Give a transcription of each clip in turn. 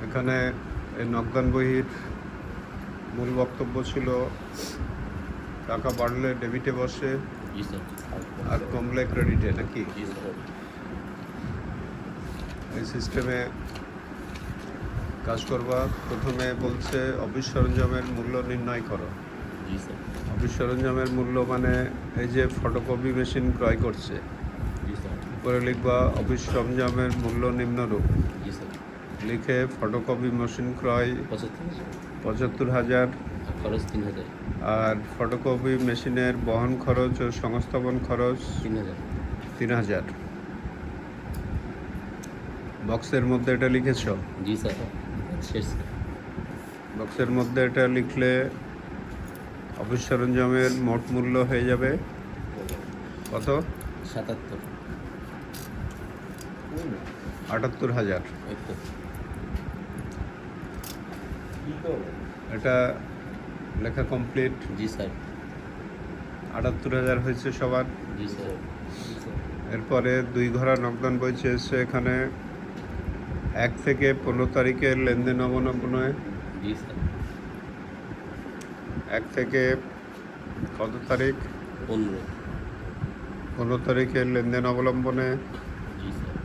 এখানে এই নকদান বহির মূল বক্তব্য ছিল টাকা বাড়লে ডেবিটে বসে জি স্যার। আর কমলে ক্রেডিটে, নাকি জি স্যার। এই সিস্টেমে কাজ করবা। প্রথমে বলছে অফিস সরঞ্জামের মূল্য নির্ণয় করো। জি স্যার। অফিস সরঞ্জামের মূল্য মানে এই যে ফটোকপি মেশিন ক্রয় করছে, জি স্যার। উপরে লিখবা অফিস সরঞ্জামের মূল্য নিম্নরূপ। জি স্যার। লিখে ফটোকপি মেশিন ক্রয় 75,000 75,000 আর খরচ 3,000। আর ফটোকপি মেশিনের বহন খরচ ও সংস্থাপন খরচ 3,000। 3,000। বক্সের মধ্যে এটা লিখেছ? জি স্যার। শেষ স্যার। বক্সের মধ্যে এটা লিখলে অফিস সরঞ্জামের মোট মূল্য হয়ে যাবে কত? 77। 78,000। একটু। এটা লেখা কমপ্লিট। জি স্যার। 78,000 হয়েছে সবার। জি স্যার। এরপরে 2 ঘরা নকদান বই চেয়েছে। এখানে 1 থেকে 15 তারিখের লেনদেন অবলম্বনে, জি স্যার। 1 থেকে কত তারিখ? 15। 15 তারিখের লেনদেন অবলম্বনে জি স্যার।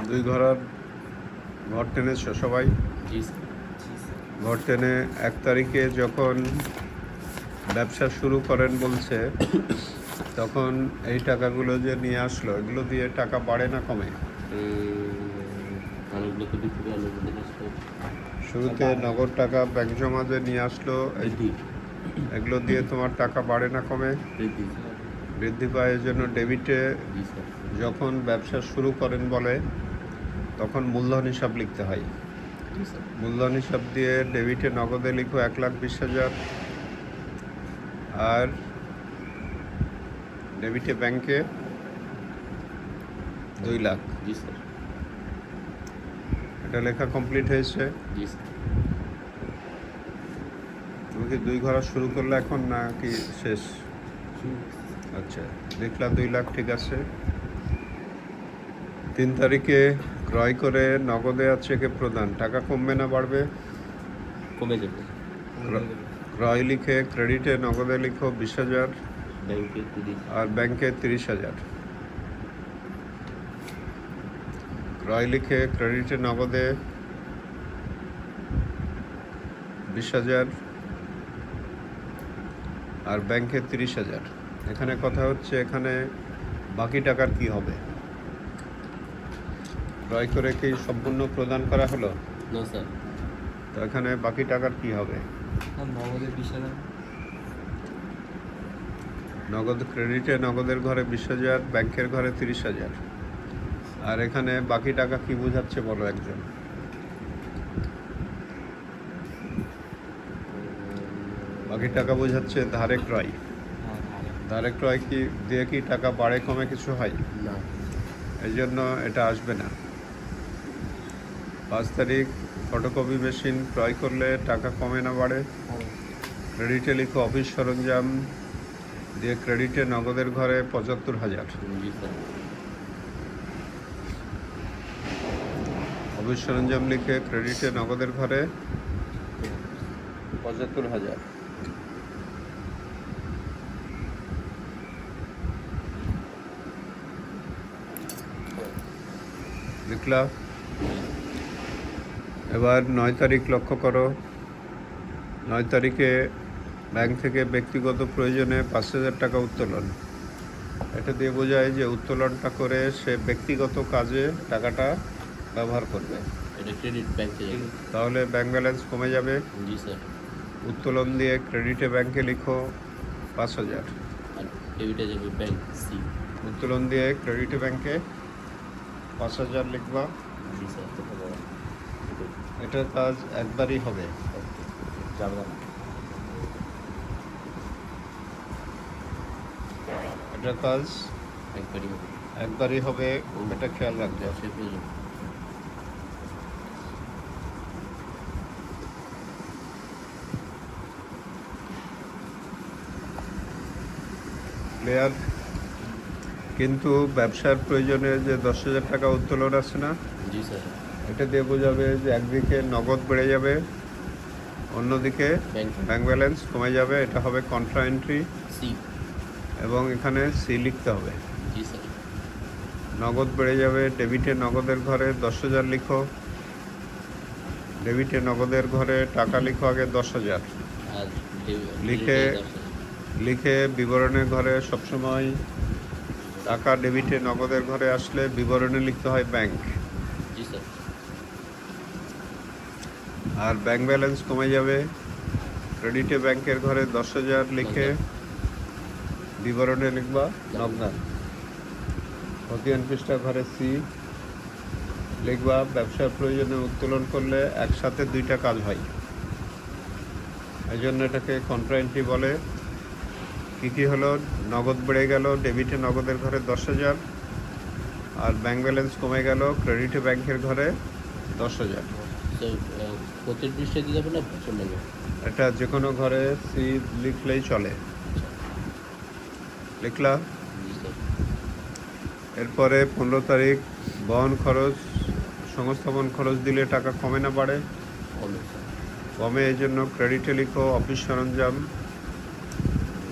2 ঘরার ঘর টেনেছ সবাই। জি স্যার। ঘর টেনে 1 তারিখে যখন ব্যবসা শুরু করেন বলছে, তখন এই টাকাগুলো যে নিয়ে আসলো, এগুলো দিয়ে টাকা বাড়ে না কমে? অনেকগুলোকে বিক্রি করে অনেকগুলো আসলো। শুরুতে নগদ টাকা ব্যাংক জমা যে নিয়ে আসলো, বৃদ্ধি। এগুলো দিয়ে তোমার টাকা বাড়ে না কমে? বৃদ্ধি। বৃদ্ধি পায়। এই জন্য ডেবিটে জি স্যার। যখন ব্যবসা শুরু করেন বলে, তখন মূলধন হিসাব লিখতে হয়। জি স্যার। মূলধন হিসাব দিয়ে ডেবিটে নগদে লিখো 1,20,000 আর ডেবিটে ব্যাংকে 2 লাখ। জি স্যার। এটা লেখা কমপ্লিট হয়েছে। জি স্যার। তুমি কি 2 ঘরা শুরু করলে এখন, নাকি শেষ? আচ্ছা, লিখলা 2 লাখ, ঠিক আছে। 3 তারিখে ক্রয় করে নগদে আর চেকে প্রদান, টাকা কমবে না বাড়বে? কমে যাবে। ক্রয় লিখে ক্রেডিটে নগদে লিখো 20,000 ব্যাংকে 30। আর ব্যাংকে 30,000। ক্রয় লিখে ক্রেডিটে নগদে 20,000 আর ব্যাংকে 30,000। এখানে কথা হচ্ছে, এখানে বাকি টাকার কি হবে? ক্রয় করে কি সম্পূর্ণ প্রদান করা হলো? না স্যার। তো এখানে বাকি টাকার কি হবে? নগদে 20,000। নগদ ক্রেডিটে নগদের ঘরে 20,000, ব্যাংকের ঘরে 30,000। আর এখানে বাকি টাকা কি বোঝাচ্ছে বলো একজন? বাকি টাকা বোঝাচ্ছে ধারে ক্রয়। ধারে ক্রয় কি দিয়ে কি টাকা বাড়ে কমে কিছু হয়? না। এই জন্য এটা আসবে না। 5 তারিখ ফটোকপি মেশিন ক্রয় করলে টাকা কমে না বাড়ে? ক্রেডিটে লিখো অফিস সরঞ্জাম দিয়ে ক্রেডিটে নগদের ঘরে 75,000। জি স্যার। অফিস সরঞ্জাম লিখে ক্রেডিটে নগদের ঘরে 75,000। লিখলা। এবার 9 তারিখ লক্ষ্য করো। 9 তারিখে ব্যাংক থেকে ব্যক্তিগত প্রয়োজনে 5,000 টাকা উত্তোলন। এটা দিয়ে বোঝায় যে উত্তোলনটা করে সে ব্যক্তিগত কাজে টাকাটা ব্যবহার করবে। এটা ক্রেডিট ব্যাংকে যাবে। তাহলে ব্যাংক ব্যালেন্স কমে যাবে। জি স্যার। উত্তোলন দিয়ে ক্রেডিটে ব্যাংকে লিখো 5,000। আর ডেবিটে যাবে ব্যাংক সি। উত্তোলন দিয়ে ক্রেডিটে ব্যাংকে 5,000 লিখবা। জি স্যার। এটার কাজ একবারই হবে। যাবে না। এটার কাজ একবারই হবে। একবারই হবে, এটা খেয়াল রাখবে। সে প্রয়োজন। ক্লিয়ার? কিন্তু ব্যবসার প্রয়োজনে যে 10,000 টাকা উত্তোলন আছে না, জি স্যার। এটা দিয়ে বোঝাবে যে একদিকে নগদ বেড়ে যাবে, অন্যদিকে ব্যাংক ব্যাংক ব্যালেন্স কমে যাবে। এটা হবে কন্ট্রা এন্ট্রি সি। এবং এখানে সি লিখতে হবে। জি স্যার। নগদ বেড়ে যাবে, ডেবিটে নগদের ঘরে 10,000 লিখো। ডেবিটে নগদের ঘরে টাকা লিখো আগে 10,000 আর লিখে- লিখে বিবরণের ঘরে সবসময় টাকা ডেবিটে নগদের ঘরে আসলে বিবরণে লিখতে হয় ব্যাংক। জি স্যার। আর ব্যাংক ব্যালেন্স কমে যাবে, ক্রেডিটে ব্যাংকের ঘরে 10,000 লিখে বিবরণে লিখবা নগদান। খতিয়ান পৃষ্ঠা ঘরে সি লিখবা। ব্যবসার প্রয়োজনে উত্তোলন করলে একসাথে দুইটা কাজ হয়, এই জন্য এটাকে কন্ট্রা এন্ট্রি বলে। কী কী হলো? নগদ বেড়ে গেল, ডেবিটে নগদের ঘরে 10,000, আর ব্যাংক ব্যালেন্স কমে গেল, ক্রেডিটে ব্যাংকের ঘরে 10,000। স্যার প্রত্যেক পৃষ্ঠায় দিতে হবে না বছর নেবে? এটা যে কোনো ঘরে সি লিখলেই চলে। লিখলা। জি স্যার। এরপরে 15 তারিখ বহন খরচ, সংস্থাপন খরচ দিলে টাকা কমে না বাড়ে? কমে স্যার। কমে, এই জন্য ক্রেডিটে লিখো অফিস সরঞ্জাম,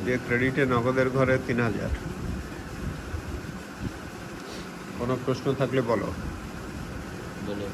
দিয়ে ক্রেডিটে নগদের ঘরে 3,000। কোনো প্রশ্ন থাকলে বলো। বলে